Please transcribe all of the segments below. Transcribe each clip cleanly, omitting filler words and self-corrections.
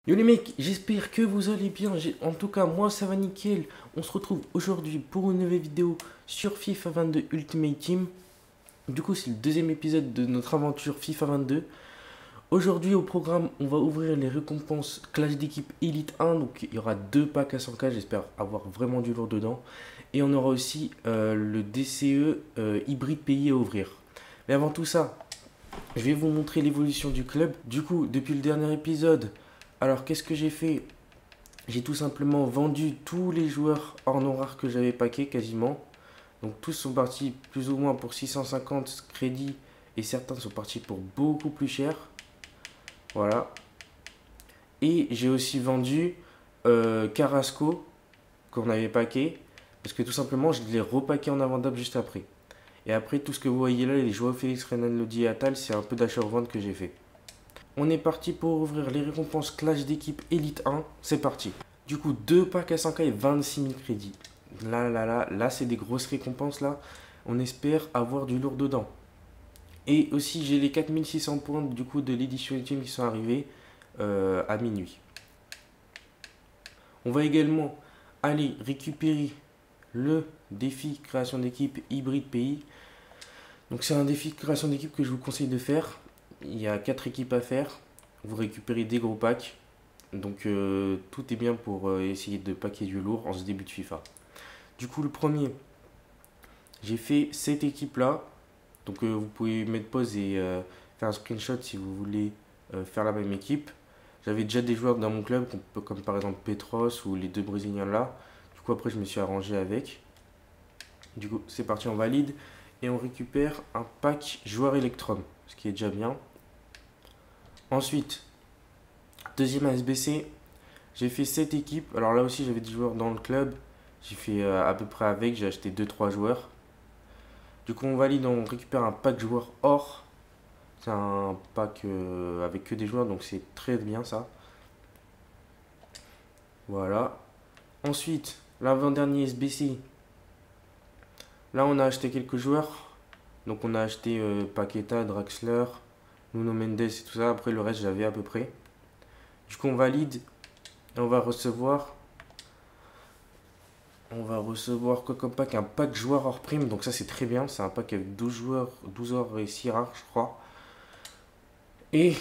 Yo les mecs, j'espère que vous allez bien. En tout cas, moi ça va nickel. On se retrouve aujourd'hui pour une nouvelle vidéo sur FIFA 22 Ultimate Team. Du coup, c'est le deuxième épisode de notre aventure FIFA 22. Aujourd'hui, au programme, on va ouvrir les récompenses Clash d'équipe Elite 1. Donc, il y aura deux packs à 100K. J'espère avoir vraiment du lourd dedans. Et on aura aussi le DCE hybride pays à ouvrir. Mais avant tout ça, je vais vous montrer l'évolution du club. Du coup, depuis le dernier épisode, alors qu'est-ce que j'ai fait? J'ai tout simplement vendu tous les joueurs hors non rares que j'avais paqués quasiment. Donc tous sont partis plus ou moins pour 650 crédits et certains sont partis pour beaucoup plus cher. Voilà. Et j'ai aussi vendu Carrasco qu'on avait paqué parce que tout simplement je l'ai repaqué en invendable juste après. Et après tout ce que vous voyez là, les joueurs Félix, Renan, Lodi et Atal, c'est un peu d'achat-revente que j'ai fait. On est parti pour ouvrir les récompenses Clash d'équipe Elite 1. C'est parti. Du coup, 2 packs à 100K et 26 000 crédits. Là, c'est des grosses récompenses là. On espère avoir du lourd dedans. Et aussi, j'ai les 4600 points du coup de l'édition ultime qui sont arrivés à minuit. On va également aller récupérer le défi création d'équipe hybride pays. Donc c'est un défi de création d'équipe que je vous conseille de faire. Il y a 4 équipes à faire. Vous récupérez des gros packs. Donc tout est bien pour essayer de paquer du lourd en ce début de FIFA. Du coup, le premier, j'ai fait cette équipe là. Donc vous pouvez mettre pause et faire un screenshot si vous voulez faire la même équipe. J'avais déjà des joueurs dans mon club, comme par exemple Petros ou les deux Brésiliens là. Du coup, après, je me suis arrangé avec. Du coup, c'est parti, on valide. Et on récupère un pack joueur Electrum, ce qui est déjà bien. Ensuite, deuxième ASBC, j'ai fait cette équipe. Alors là aussi, j'avais des joueurs dans le club. J'ai fait à peu près avec, j'ai acheté deux trois joueurs. Du coup, on valide, on récupère un pack joueur or. C'est un pack avec que des joueurs, donc c'est très bien ça. Voilà. Ensuite, l'avant-dernier SBC. Là, on a acheté quelques joueurs. Donc, on a acheté Paqueta, Draxler, Nuno Mendes et tout ça. Après, le reste, j'avais à peu près. Du coup, on valide et on va recevoir. On va recevoir quoi comme pack? Un pack joueur hors prime. Donc, ça, c'est très bien. C'est un pack avec 12 joueurs, 12 or et 6 rares, je crois. Et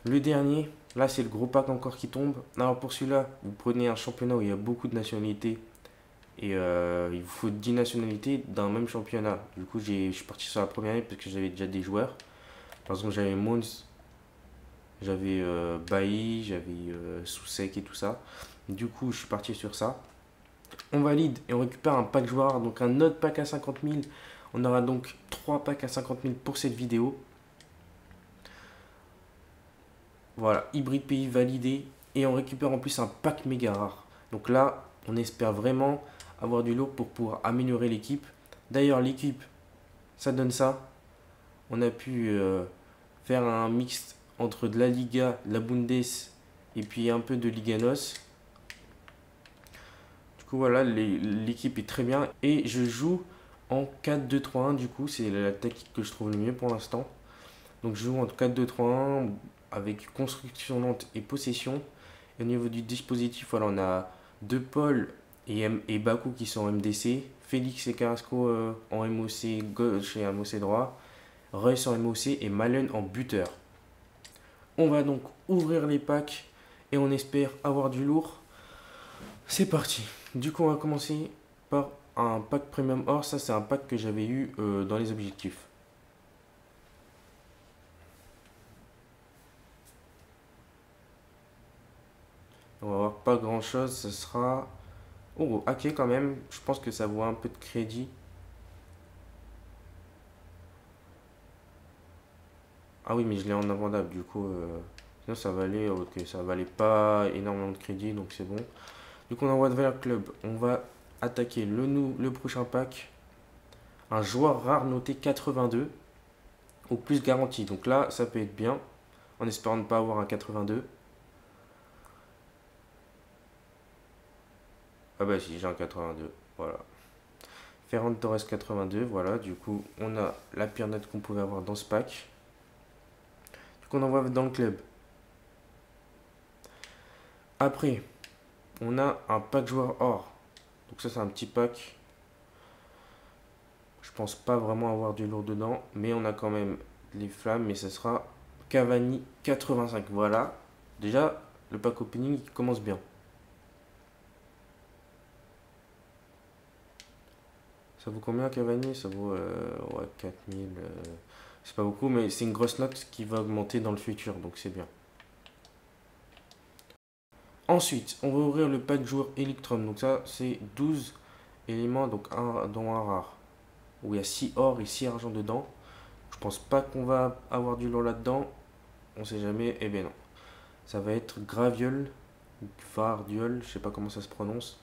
le dernier, là, c'est le gros pack encore qui tombe. Alors, pour celui-là, vous prenez un championnat où il y a beaucoup de nationalités. Et il vous faut 10 nationalités d'un même championnat. Du coup, je suis parti sur la première année parce que j'avais déjà des joueurs. Par exemple, j'avais Mons, j'avais Bailly, j'avais Soucek et tout ça. Du coup, je suis parti sur ça. On valide et on récupère un pack joueur, donc un autre pack à 50 000. On aura donc 3 packs à 50 000 pour cette vidéo. Voilà, hybride pays validé. Et on récupère en plus un pack méga rare. Donc là, on espère vraiment avoir du lourd pour pouvoir améliorer l'équipe. D'ailleurs, l'équipe, ça donne ça. On a pu faire un mix entre de la Liga, de la Bundes et puis un peu de Liga NOS. Du coup, voilà, l'équipe est très bien. Et je joue en 4-2-3-1. Du coup, c'est la tactique que je trouve le mieux pour l'instant. Donc, je joue en 4-2-3-1 avec construction lente et possession. Et au niveau du dispositif, voilà, on a deux Paul et Baku qui sont en MDC, Félix et Carrasco en MOC gauche et MOC droit, Reus en MOC et Malen en buteur. On va donc ouvrir les packs et on espère avoir du lourd. C'est parti. Du coup, on va commencer par un pack Premium Or. Ça, c'est un pack que j'avais eu dans les objectifs. On va avoir pas grand chose. Ce sera. Oh, ok, quand même. Je pense que ça vaut un peu de crédit. Ah oui, mais je l'ai en invendable. Du coup, sinon ça valait. Ok, ça valait pas énormément de crédit. Donc c'est bon. Du coup, on envoie vers le club. On va attaquer le prochain pack. Un joueur rare noté 82 au plus garanti. Donc là, ça peut être bien. En espérant ne pas avoir un 82. Ah bah si, j'ai un 82. Voilà. Ferran Torres 82. Voilà. Du coup, on a la pire note qu'on pouvait avoir dans ce pack. Du coup, on envoie dans le club. Après, on a un pack joueur or. Donc ça, c'est un petit pack. Je pense pas vraiment avoir du lourd dedans. Mais on a quand même les flammes. Mais ce sera Cavani 85. Voilà. Déjà, le pack opening il commence bien. Ça vaut combien Cavani? Ça vaut ouais, 4000. C'est pas beaucoup, mais c'est une grosse note qui va augmenter dans le futur. Donc c'est bien. Ensuite, on va ouvrir le pack joueur Electrum. Donc ça, c'est 12 éléments, donc un, dont un rare. Où il y a 6 or et 6 argent dedans. Je pense pas qu'on va avoir du lourd là-dedans. On sait jamais. Eh bien non. Ça va être Graviol, Vardiol, je sais pas comment ça se prononce.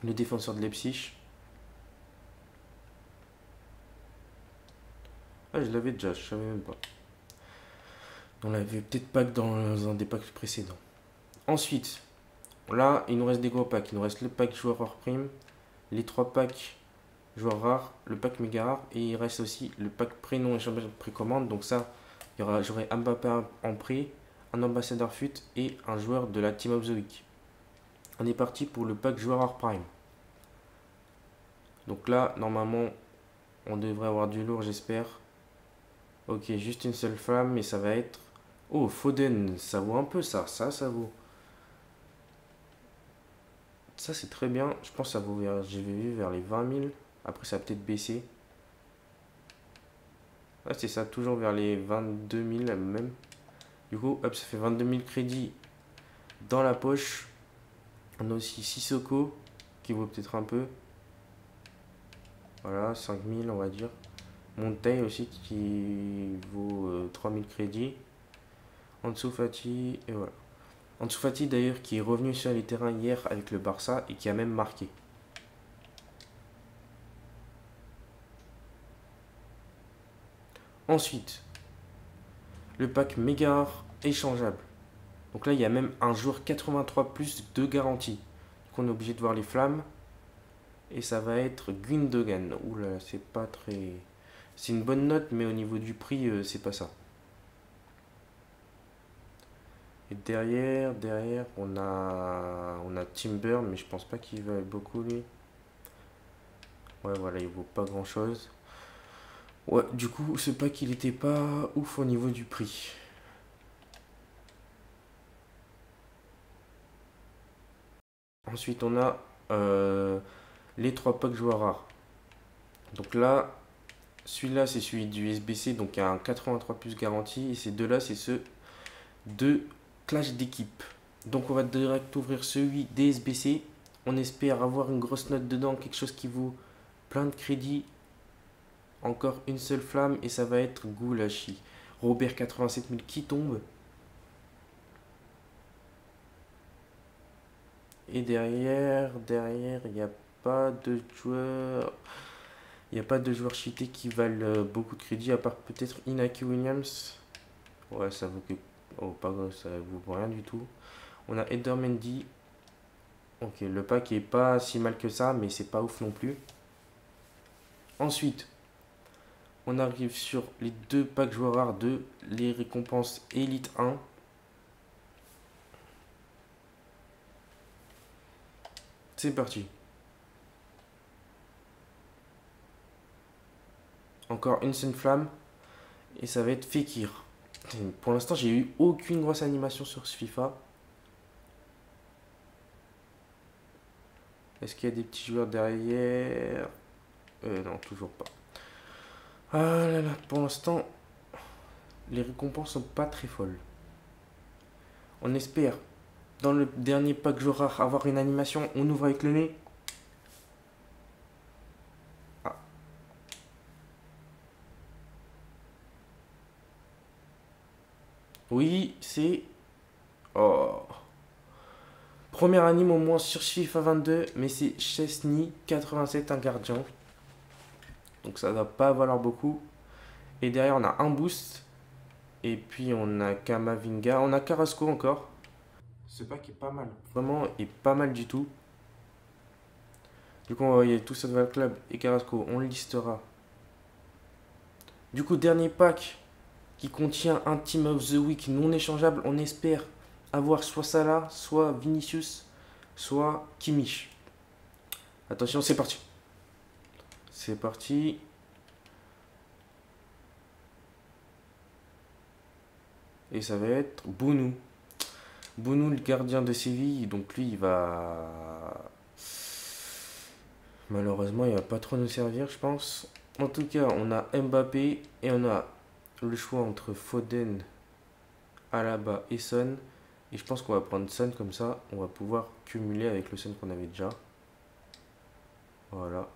Le défenseur de Leipzig. Ah, je l'avais déjà, je savais même pas. On l'avait peut-être pas que dans un des packs précédents. Ensuite, là, il nous reste des gros packs. Il nous reste le pack joueur hors prime, les 3 packs joueurs rares, le pack méga rare, et il reste aussi le pack prénom et championnat de précommande. Donc ça, j'aurai Mbappé en prix, un ambassadeur fut et un joueur de la Team of the Week. On est parti pour le pack joueur hors prime. Donc là, normalement, on devrait avoir du lourd, j'espère. Ok, juste une seule flamme, mais ça va être... Oh, Foden, ça vaut un peu ça, ça vaut. Ça, c'est très bien. Je pense que ça vaut, j'ai vu vers les 20 000. Après, ça va peut-être baisser. Ah, c'est ça, toujours vers les 22 000 même. Du coup, hop, ça fait 22 000 crédits dans la poche. On a aussi Sissoko, qui vaut peut-être un peu. Voilà, 5 000, on va dire. Monteil aussi, qui vaut 3 000 crédits. Ansu Fati, et voilà. Ansu Fati, d'ailleurs, qui est revenu sur les terrains hier avec le Barça et qui a même marqué. Ensuite, le pack méga rare échangeable. Donc là, il y a même un joueur 83 plus de garantie. Donc on est obligé de voir les flammes. Et ça va être Gundogan. Oula, c'est pas très... C'est une bonne note, mais au niveau du prix, c'est pas ça. Et derrière, on a Timber, mais je pense pas qu'il va beaucoup, lui. Ouais, voilà, il vaut pas grand-chose. Ouais, du coup, ce pack, il était pas ouf au niveau du prix. Ensuite, on a les 3 packs joueurs rares. Donc là, celui-là, c'est celui du SBC, donc il y a un 83 plus garantie. Et ces deux-là, c'est ceux de clash d'équipe. Donc on va direct ouvrir celui des SBC. On espère avoir une grosse note dedans, quelque chose qui vaut plein de crédits. Encore une seule flamme et ça va être Goulashi. Robert 87 000 qui tombe. Et derrière, il n'y a pas de joueurs. Il n'y a pas de joueurs cheatés qui valent beaucoup de crédits, à part peut-être Inaki Williams. Ouais, ça vaut que... Oh, pas grave, ça vaut rien du tout. On a Eder Mendy. Ok, le pack est pas si mal que ça, mais c'est pas ouf non plus. Ensuite, on arrive sur les 2 packs joueurs rares de les récompenses Elite 1. C'est parti. Encore une seule flamme. Et ça va être Fekir. Pour l'instant, j'ai eu aucune grosse animation sur ce FIFA. Est-ce qu'il y a des petits joueurs derrière? Non, toujours pas. Ah là là, pour l'instant, les récompenses sont pas très folles. On espère, dans le dernier pack joueur rare, avoir une animation. On ouvre avec le nez. Ah. Oui, c'est... Oh. Première anime au moins sur FIFA 22, mais c'est Chesney 87, un gardien. Donc ça ne va pas valoir beaucoup. Et derrière, on a un boost. Et puis on a Kamavinga. On a Carrasco encore. Ce pack est pas mal. Vraiment, est pas mal du tout. Du coup, on va envoyer tout ça dans le club. Et Carrasco, on le listera. Du coup, dernier pack qui contient un Team of the Week non échangeable. On espère avoir soit Salah, soit Vinicius, soit Kimmich. Attention, c'est parti. C'est parti. Et ça va être Bounou. Bounou, le gardien de Séville. Donc lui, il va... Malheureusement, il va pas trop nous servir, je pense. En tout cas, on a Mbappé et on a le choix entre Foden, Alaba et Son. Et je pense qu'on va prendre Son comme ça. On va pouvoir cumuler avec le Son qu'on avait déjà. Voilà.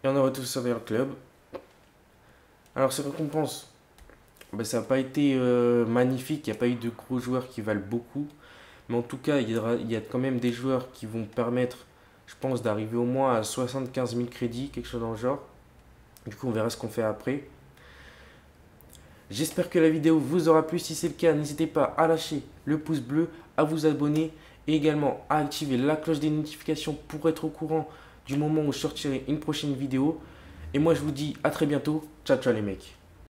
Et on aura tout ça vers le club. Alors, ces récompenses, ben, ça n'a pas été magnifique. Il n'y a pas eu de gros joueurs qui valent beaucoup. Mais en tout cas, il y a quand même des joueurs qui vont permettre, je pense, d'arriver au moins à 75 000 crédits, quelque chose dans le genre. Du coup, on verra ce qu'on fait après. J'espère que la vidéo vous aura plu. Si c'est le cas, n'hésitez pas à lâcher le pouce bleu, à vous abonner et également à activer la cloche des notifications pour être au courant du moment où je sortirai une prochaine vidéo. Et moi, je vous dis à très bientôt. Ciao, ciao les mecs.